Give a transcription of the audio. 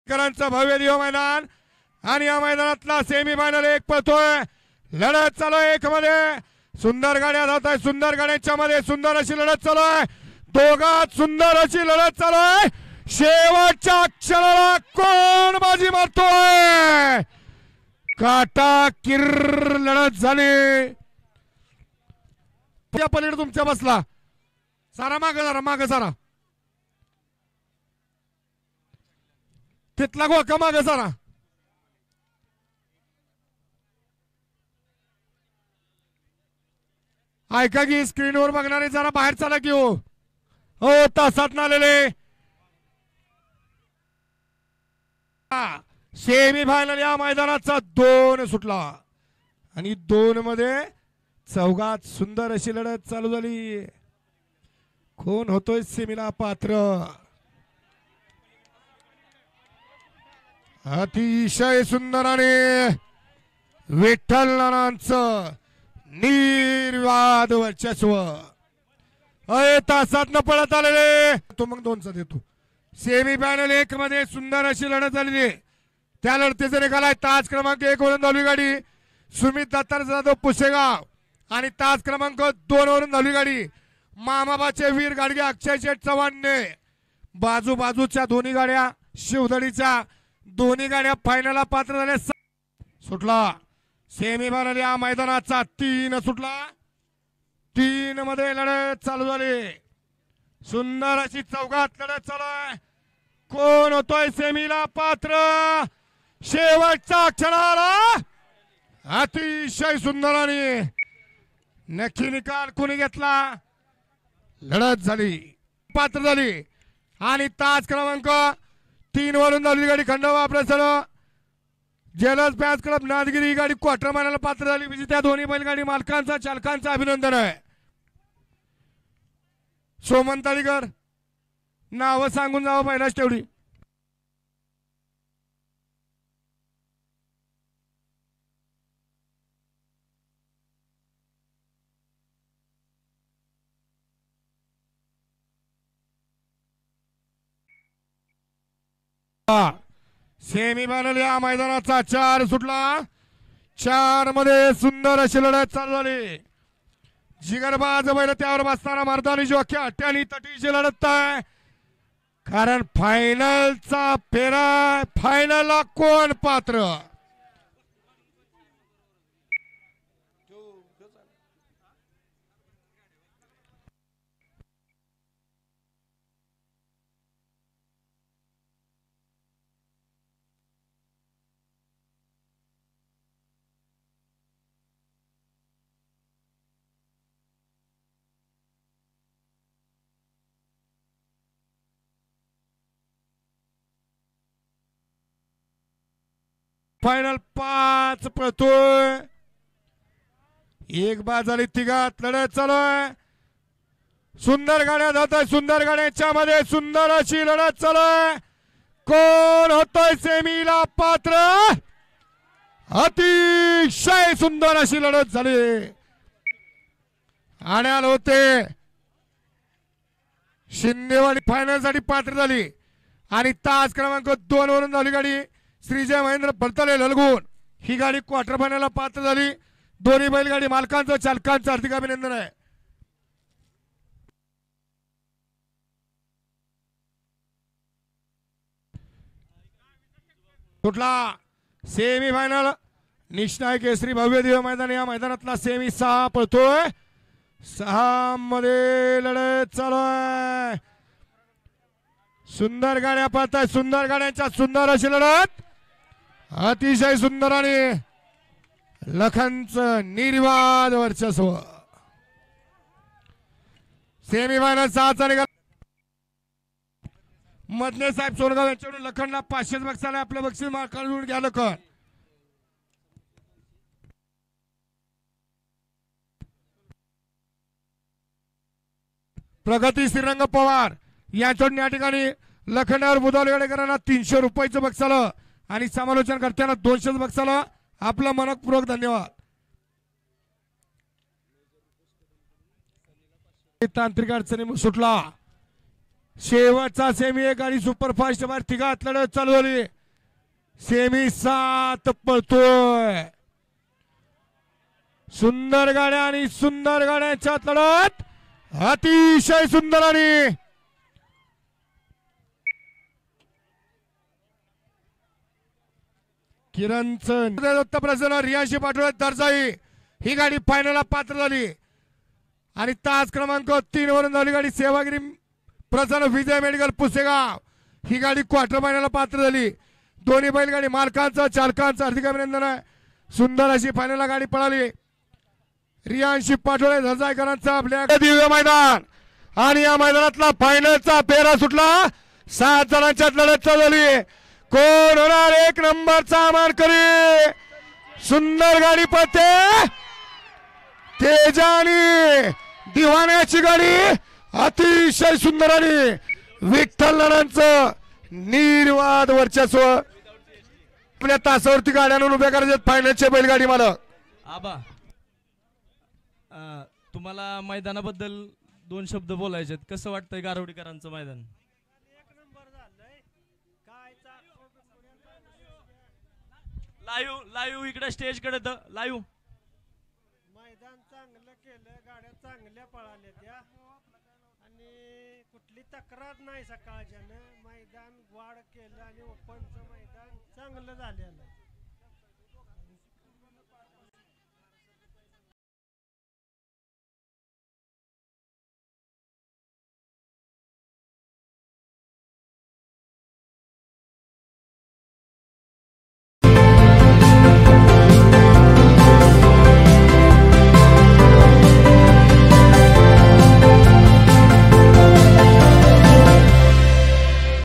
करांचा भव्य दिव्य मैदान आणि या मैदानातला सेमीफायनल एक पळतोय लढत चालू आहे एक मध्ये सुंदर गाड्या जात आहे सुंदर गाड्यांच्या मध्ये सुंदर अशी लढत चालू आहे दोघात सुंदर अशी लढत चालू आहे शेवटच्या क्षणाला कोण बाजी मारतोय काटा किर लढत झाली पलीकडे तुमच्या बसला सारा माग सारा तिथला गोळका माग सारा ऐका की स्क्रीनवर बघणारे जरा बाहेर चला की हो तासात नालेले सेमीफायनल या मैदानाचा 2 सुटला आणि 2 मध्ये चौघात सुंदर अशी लढत चालू झाली कोण होतोय सेमीला पात्र अतिशय सुंदर आणि विठ्ठल नानांचं निर्वाद वर्चस्व तासात न पळत आलेले तो मग 2चा देतो सेमीफायनल 1 मध्ये सुंदर अशी लढत झाली त्या लढतीचा निकाल आहे तास क्रमांक 1 वरून धावली गाडी सुमित दत्तार जाधव पुसेगाव आणि तास क्रमांक 2 वरून धावली गाडी मामाबाचे वीर गाडगे अक्षय शेठ चव्हाणने बाजूच्या दोन्ही गाड्या शिवदडीच्या दोन्ही गाड्या फायनलला पात्र झाल्या सुटला सेमीफायनल या मैदानाचा 3 सुटला 3 मध्ये लढत चालू झाली सुंदर अशी चौघात लढत चालू आहे कोण होतोय सेमीला पात्र शेवटच्या क्षणाला अतिशय सुंदर आणि नक्की निकाल कोणी घेतला लढत झाली पात्र झाली आणि तास क्रमांक 3 वरून धावली गाडी खंडोबा प्रसन्न जेलस पॅस क्लब नादगिरी ही गाडी क्वार्टर फायनलला पात्र झाली विजेत्या दोन्ही बैलगाडी मालकांचा चालकांचा अभिनंदन आहे सोमन ताळीकर नाव सांगून जावं पहिलाच तेवढी सेमीफायनल या मैदानाचा 4 सुटला 4 मध्ये सुंदर अशी लढत चालू झाली जिगरबाज बैल त्यावर बसताना मर्दानी जोखी अट्ट्यानी तटीची लढत आहे कारण फायनलचा फेरा फायनलला कोण पात्र फायनल 5 पळतोय एक बाद झाली तिघात लढत चालू आहे सुंदर गाड्या जात आहे सुंदर गाड्यांच्या मध्ये सुंदर अशी लढत चालू आहे कोण होतोय सेमीला पात्र अतिशय सुंदर अशी लढत झाली आण्याल होते शिंदेवाडी फायनल साठी पात्र झाली आणि तास क्रमांक 2 वरून झाली गाडी श्रीजय महेंद्र बलतले ललगुण ही गाडी क्वार्टर फायनलला पात्र झाली दोन्ही बैलगाडी मालकांचं चालकांचं हार्दिक अभिनंदन आहे सुटला सेमीफायनल निष्णाय केसरी भव्य दिव्य मैदान या मैदानातला सेमी 6 पळतोय 6 मध्ये लढत चालू आहे सुंदर गाड्या पळताय सुंदर गाड्यांच्या सुंदर अशी लढत अतिशय सुंदर आणि लखनचं निर्वाद वर्चस्व सेमीफायनल 6चा निकाल मधने साहेब सोनगाव यांच्याकडून लखनला 500 बक्षीस आपलं बक्षीस मार्कावरून घ्या लखन प्रगती श्रीरंग पवार यांच्याकडून या ठिकाणी लखनवर बुधवलेकरांना 300 रुपयाचं बक्षीस आणि समालोचन करताना 200 बक्षीस आपला मनपूर्वक धन्यवाद तांत्रिक अडचणी सुटला शेवटचा सेमी एक गाडी सुपरफास्ट बार तिघात लढत चालू झाली सेमी 7 पळतोय. सुंदर गाड्या आणि सुंदर गाड्यांच्या लढत अतिशय सुंदर आणि किरणचं प्रसन्न रियांशी पाठवत दर्जाई ही गाडी फायनलला पात्र झाली आणि तास क्रमांक 3 वरून धावली गाडी सेवागिरी प्रसन्न विजय मेडिकल पुसेगाव ही गाडी क्वार्टर फायनलला पात्र झाली. दोन्ही बैलगाडी मालकांचं चालकांचं हार्दिक अभिनंदन आहे. सुंदर अशी फायनलला गाडी पळाली. रियांशी पाठवले दर्जाईकरांचा आपल्या दिव्य मैदान आणि या मैदानातला फायनलचा फेरा सुटला. 7 जणांच्या लढत चालू झाली. कोण होणार 1 नंबरचा मानकरी. सुंदर गाडी पळते तेजानी दिवाण्याची गाडी अतिशय सुंदर आणि विठ्ठलनारांचं निर्वाद वर्चस्व आपल्या तासावरती गाड्यांवर उभ्या करायचे फायनलचे बैलगाडी मालक. आबा तुम्हाला मैदानाबद्दल 2 शब्द बोलायचे आहेत. कसं वाटतंय गारवडीकरांचं मैदान? लाईव्ह इकडे स्टेज कडे लाईव्ह मैदान चांगलं केलं. गाड्या चांगल्या पळाल्या त्या आणि कुठली तक्रार नाही. सकाळच्यानं मैदान वाढ केलं आणि ओपनचं मैदान चांगलं झालेलं.